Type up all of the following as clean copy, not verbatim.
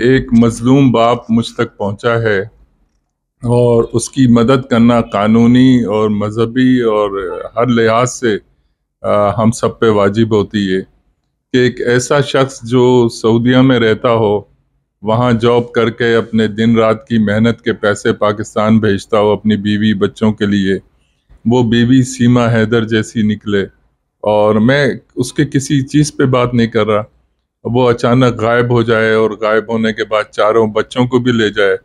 एक मज़लूम बाप मुझ तक पहुंचा है और उसकी मदद करना कानूनी और मजहबी और हर लिहाज से हम सब पे वाजिब होती है कि एक ऐसा शख्स जो सऊदीया में रहता हो, वहाँ जॉब करके अपने दिन रात की मेहनत के पैसे पाकिस्तान भेजता हो अपनी बीवी बच्चों के लिए, वो बीवी सीमा हैदर जैसी निकले। और मैं उसके किसी चीज़ पे बात नहीं कर रहा, वो अचानक गायब हो जाए और गायब होने के बाद चारों बच्चों को भी ले जाए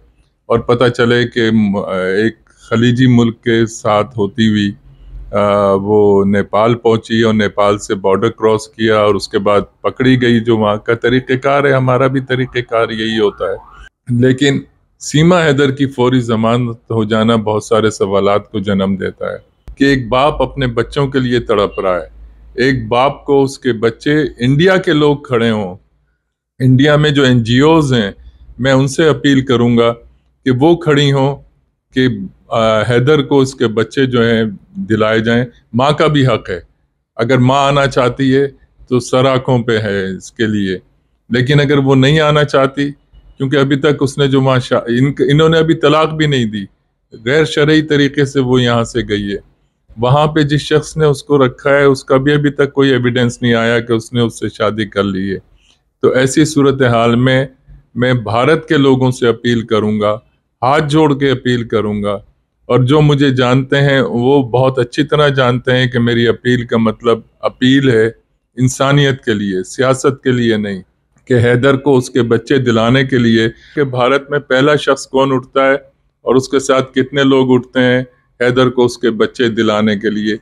और पता चले कि एक खलीजी मुल्क के साथ होती हुई वो नेपाल पहुंची और नेपाल से बॉर्डर क्रॉस किया और उसके बाद पकड़ी गई। जो वहाँ का तरीक़ेकार है, हमारा भी तरीक़ेकार यही होता है। लेकिन सीमा हैदर की फौरी जमानत हो जाना बहुत सारे सवालात को जन्म देता है कि एक बाप अपने बच्चों के लिए तड़प रहा है, एक बाप को उसके बच्चे, इंडिया के लोग खड़े हों, इंडिया में जो एनजीओज हैं, मैं उनसे अपील करूंगा कि वो खड़ी हों कि हैदर को उसके बच्चे जो हैं दिलाए जाएं। माँ का भी हक है, अगर माँ आना चाहती है तो सर आँखों पे है इसके लिए, लेकिन अगर वो नहीं आना चाहती, क्योंकि अभी तक उसने जो इन्होंने अभी तलाक भी नहीं दी, गैर शरई तरीके से वो यहाँ से गई है। वहाँ पे जिस शख्स ने उसको रखा है उसका भी अभी तक कोई एविडेंस नहीं आया कि उसने उससे शादी कर ली है। तो ऐसी सूरत हाल में मैं भारत के लोगों से अपील करूंगा, हाथ जोड़ के अपील करूंगा, और जो मुझे जानते हैं वो बहुत अच्छी तरह जानते हैं कि मेरी अपील का मतलब अपील है इंसानियत के लिए, सियासत के लिए नहीं, कि हैदर को उसके बच्चे दिलाने के लिए कि भारत में पहला शख्स कौन उठता है और उसके साथ कितने लोग उठते हैं हैदर को उसके बच्चे दिलाने के लिए।